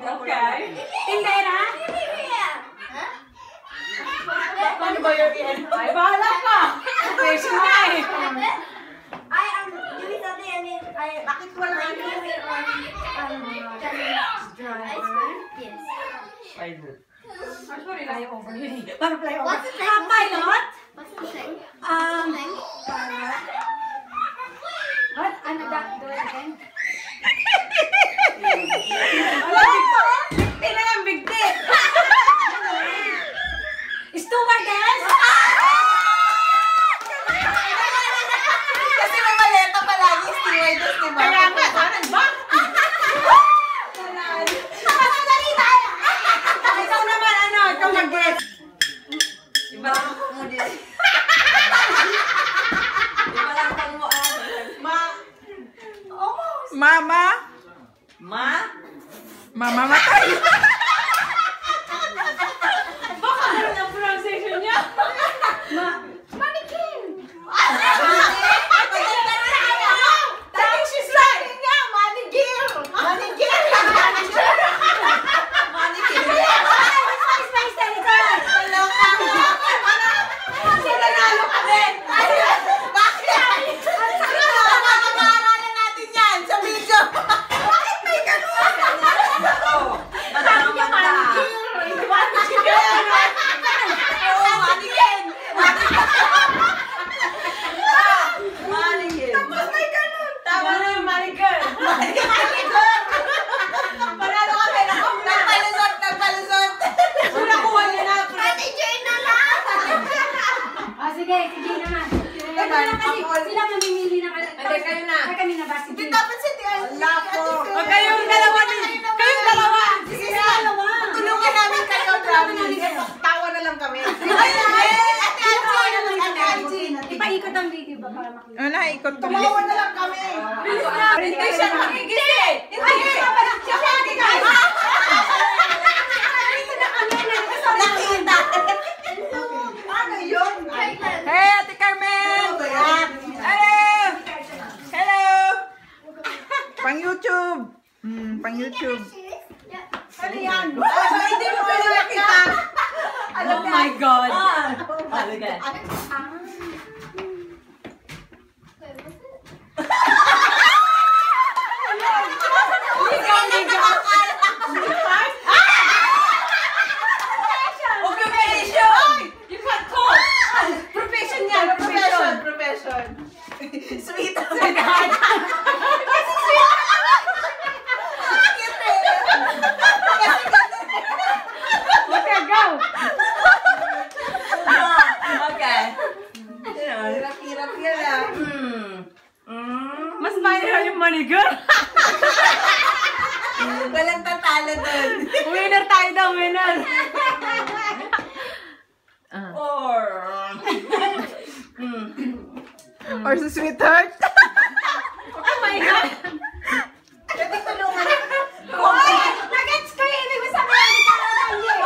Okay. Tindera? Paano ba yun? Ay, bahala ka! Patient na eh! I am doing something and then bakit wala ang doing driver? Yes. Pilot. Sorry, Flyover yun eh. Paano flyover? What's the thing? Pilot? What's the thing? What? Ano that? Do it again? Bigti na lang, bigti! Stewardess? Kasi may maleta palagi stewardess, di ba? Kaya nga, parang ba? Ikaw naman, ano? Ikaw mag-guess. Iba lang mo din. Iba lang pang mo Mama? Mama matay. Baka meron ang pronunciation niya. Mannequin! I think she's right. Mannequin! Mannequin! Spice, Telecom! Sinanalo ka din! Bakit? Nakakamaaralan natin yan sa video. Bakit may ganun? Sabi niya mannequin! Oo, mannequin! Mannequin. Tapos may ganun. Tama na yung mannequin! Panalo kami. Nagpalusot. Nakuha niya na. Ate Jane na lang! Sige naman. Sila mamimili na kayo. Hindi, kayo na. Ay, kami na ba? Sige. Dapat si Tia. Huwag kayong dalawa. Kayong dalawa. Sige, dalawa. Tulungan namin kayo, promise. Tawa na lang kami. Ipaikot ang video ba para makita? Ano, ikot ko. Tumawa na lang kami. Hindi siya nakikisi. Hindi siya pala. Siya nakikisi. Nakita. Ano yun? Hey, Ate Carmen! Hello! Hello! Pang YouTube! Pang YouTube. Ano yan? Hindi mo pala nakita. Oh my God! Look at Occupation! You can't call! Profession yan! Profession. Sweet. Sweetheart! Okay, go! Okay. Hirap-hirap yan ah. Mas viral yung manigal. Walang tatalo dun. Winner tayo daw, winner! Or sa sweetheart? Oh my God! Pwede tulungan. Hoy! Nag-gets ko yun! Ibig sabihin, hindi ka natanggil!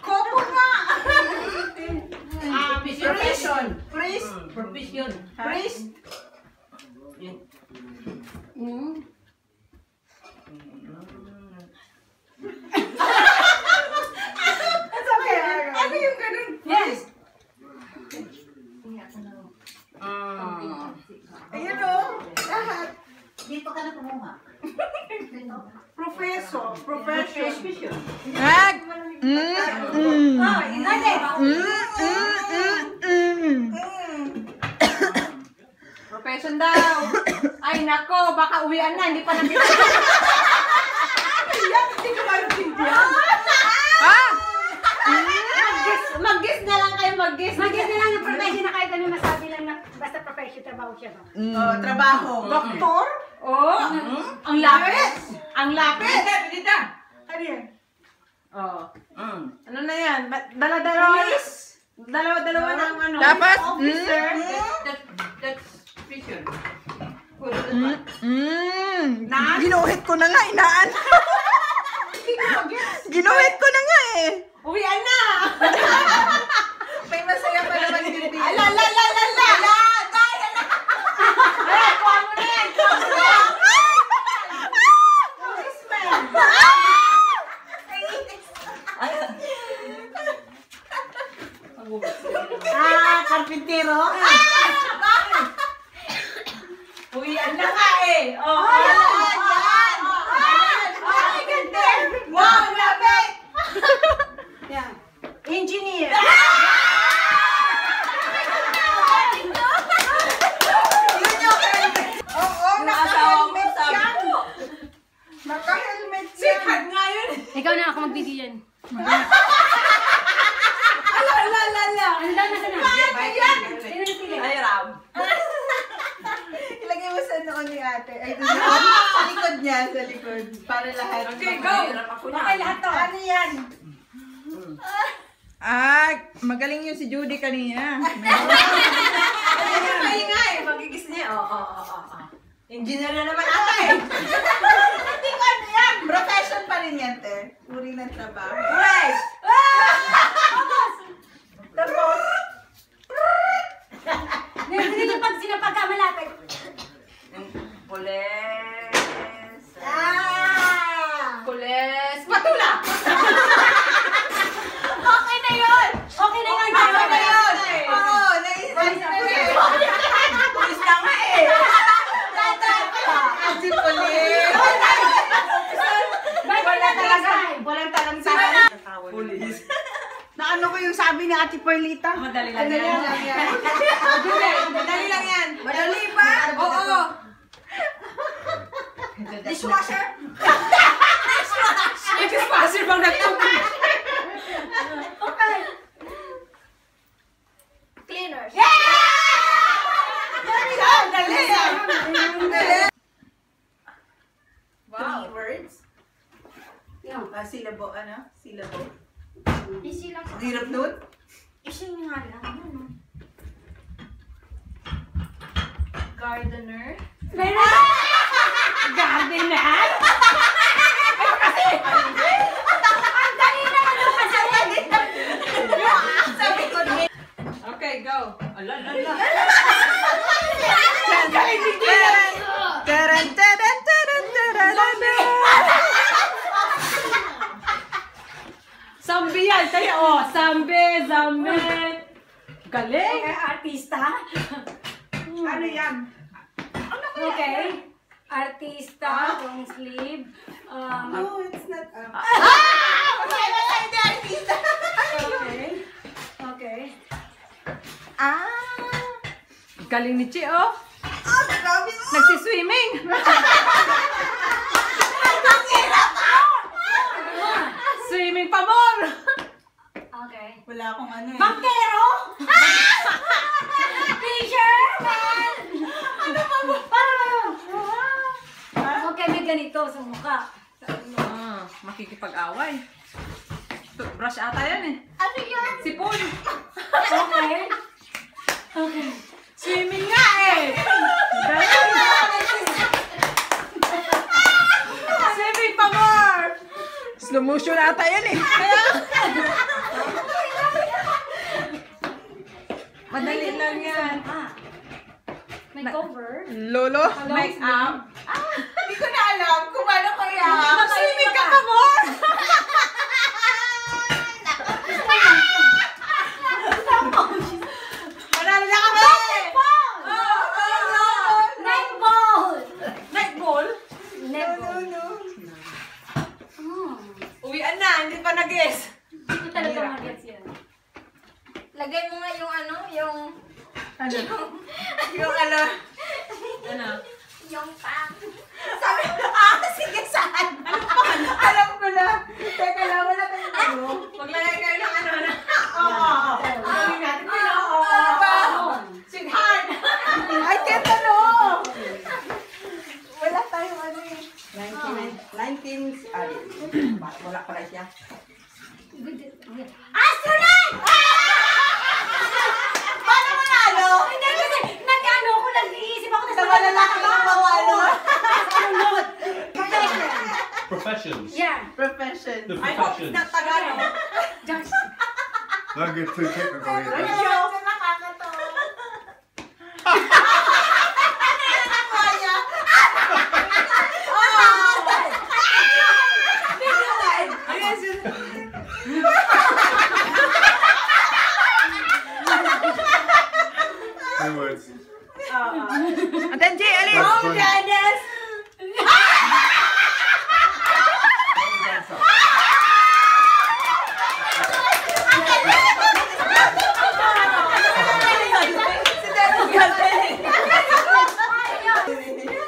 Kopo nga. Profession! Priest. Profession! Priest. That's okay. Ano yung ganun? Yes! Ayun o. Lahat. Dito ka na kumuha. Profession. Ag! Profession daw! Ay nako, baka uwian na, hindi pa nandito. Hindi ko maintindihan. Ha? Mag-guess na lang kayo, mag-guess. Mag-guess na lang ng profession na kahit ano masabi lang na basta profession, trabaho siya ba? Oh, trabaho. Doktor? Oh, ang lapis. Ang lapis. Dita. Ano yan? Oh. Ano na yan? Dala-dalawa. Dalawa-dalawa ng ano. Dapat? Officer. That's vision. Ginuhit ko na nga, inaan. Ginuhit ko na nga eh. Uwian na. May masaya pa naman yung bibig. Ala, la, la, la, la. Ay, kuha mo na yan. Kuha mo na yan. Uwian na nga eh. Oh, yan. Ay, ganda. Wow, lapit. Yan. Engineer. Yun yung helmet. Oo, naka-helmet yan. Naka-helmet yan. Sikat nga yun. Ikaw na ako magbibigyan. Ala. Ano daw nasa na? Paano yan? Sino napili? Ay, Ram. Ilagay mo sa noon ni ate. Ay, doon sa likod niya, sa likod. Para lahat. Okay, go! Okay, lahat to. Ano yan? Magaling yun si Judy kanina. Ano yung maingay? Magigis niya. Engineer na naman ate. Hindi ko ano yan. Profession pa rin yan, te. Uri ng trabaho. Right! Tapos, Hindi niyo pag sinapagkamalapit. pules. Kules. Matula! Okay na yun! Okay na yun. Okay na yun! Oo, naisip na yun. Pulis na nga eh. Si pulis. Walang talaga. Walang talang-talang. Pulis. Naano ko yung sabi ni Ate Perlita? Madali lang yan. Madali lang yan. Madali ba? Oo. Dishwasher? Dishwasher bang nagtapos? Okay. Cleaners. Dali lang. Dali. Wow. 3 words? Yan. Syllable, ano? Syllable. Easy lang. Ang hirap nun? Easy nga lang. Ano? Gardener. Meron. Gardener? Ang dali na ano kasi. Sabi ko din. Okay, go. Ala. Taran, taran, taran, taran. Sambi yan. Kaya, sambi. Galing. Okay, artista. Ano yan? Okay. Artista, long sleeve. No, it's not. Okay. Okay. Galing ni Chi, oh. Grabe mo! Nagsiswimming. Swimming pa more. Okay. Wala akong ano eh. Bankero! Teacher! Ano pa mo? Okay, may ganito sa mukha. Makikipag-away. Toothbrush ata yan eh. Ano yan? Sipon. Okay. Okay. Swimming nga eh. Galing. Swimming pa more. Slow motion ata yan eh. Madali lang yan. May cover. Lolo. Make up. Hindi ko na alam kung paano kaya. Swimming ka pa more. Manalo na kami! Netball! Netball. Netball. Uwian na. Hindi pa nag-guess. Hindi ko talaga mag-gets yan. Lagay mo nga yung ano, yung... Yung ano? Ano? Yung pang. Sabi ko, sige saan? Ano pa? Alam ko na. Teka lang, wala tayong ano. Maglagay kayo ng ano na. Oo. Gawin natin. Oo. Sweetheart. I can't ano. Wala tayong ano eh. 19, wala pala siya. Astronaut! Paano manalo? Hindi kasi nag-ano ko, nag-iisip ako. Sa malalaki ng mga ano. Astronaut! Professions. Yeah. Profession. The I hope it's professions. not Tagalog. Just, Don't get too technical Ano here. yun? Nakakatawa. Kaya. Two words. Ate G, alin? funny. Janice!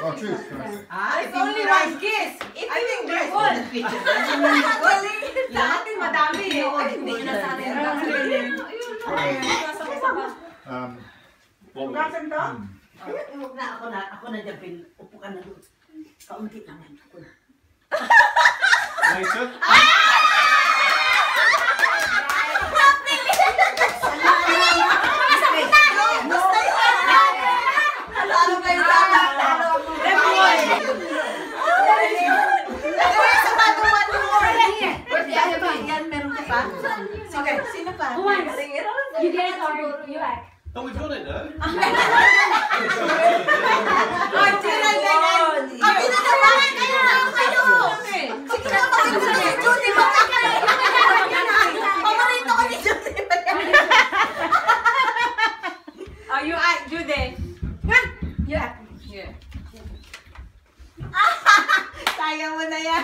Oh, cheers. Can I say? It's only one kiss. I think there's one. Sa atin madami eh. Hindi na sa atin. What was Gasan to? Huwag na ako na dyan, Phil. Upo ka na doon. Kaunti lang yan. Ako na. later? Ano kayo Okay, sino pa? Who wants? You guys or you act? Oh, we've got it though. Oh, you act, Judy. You act. Yeah. Sayang mo na yan.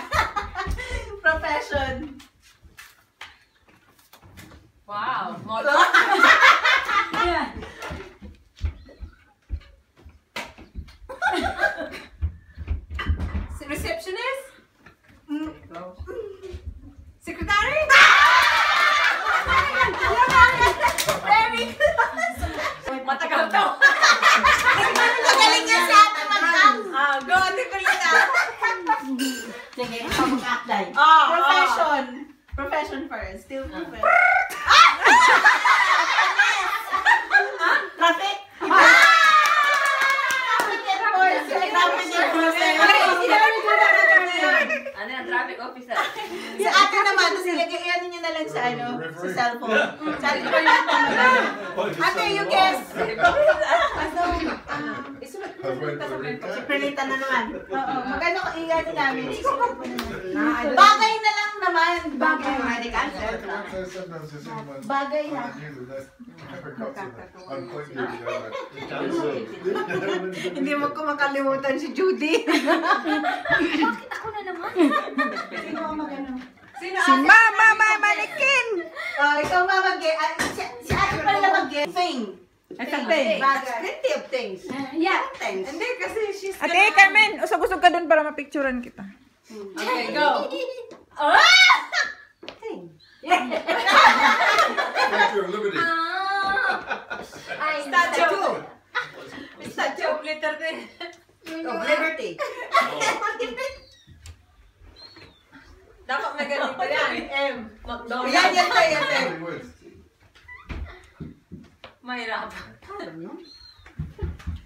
Profession. Wow. Yeah. Receptionist? Secretary? Very close. Matagal to. Magaling yan sa atin mag-act. Go, ate ko lang ah. Sige, ikaw mag-act dahil. Profession. Profession first. Still profession. Traffic! Ano yung traffic officer? Sa atin naman, tapos ilagay niyo na lang sa ano, sa cellphone. Sa atin ko yung ate, you guess. Isulat ko sa Si Perlita na naman. Oo, magkano ko iyan namin. Isulat ko na naman. Bagay na lang naman. Bagay. Sometimes it's in my Bagay ha. never got to that. I'm pointing at Hindi mo ko makalimutan si Judy. Bakit ako na naman? Sino ang magano? Sino Si Mama Manikin! Oh, ikaw mamag si ate pala mag-get. Thing. Ay, something. Bagay. Plenty of things. Yeah. Things. Hindi kasi she's Ate, Carmen, usog-usog ka dun para mapicturean kita. Okay, go. Thing. Statue of Liberty. statue. Statue of Liberty. Of Liberty. Dapat may ganito yan. M. McDonald's. Yan tayo. Only words. Mahirap.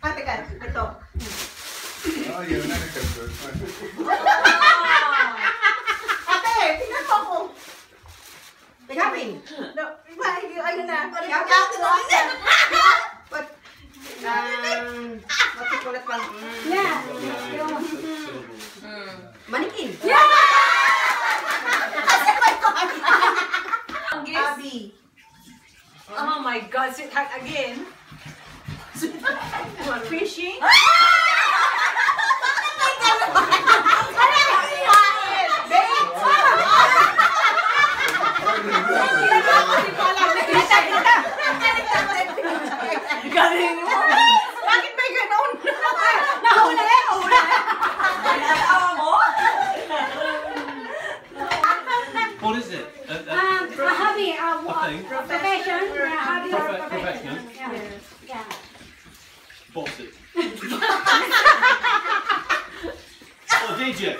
Ate ka, ito. Oh, yeah, an anecdote. Ate, tingnan mo ako. Shopping. No, ayun na. Matikulat lang. Yeah. Manikin. Abby. Oh my God, sweetheart again. Fishing? Galing mo. Bakit may ganon? Nahuli! Nahuli! Natawa mo? What is it? A hobby, thing. profession, a hobby or Profession. profession. Yeah. Boss it. Oh, DJ.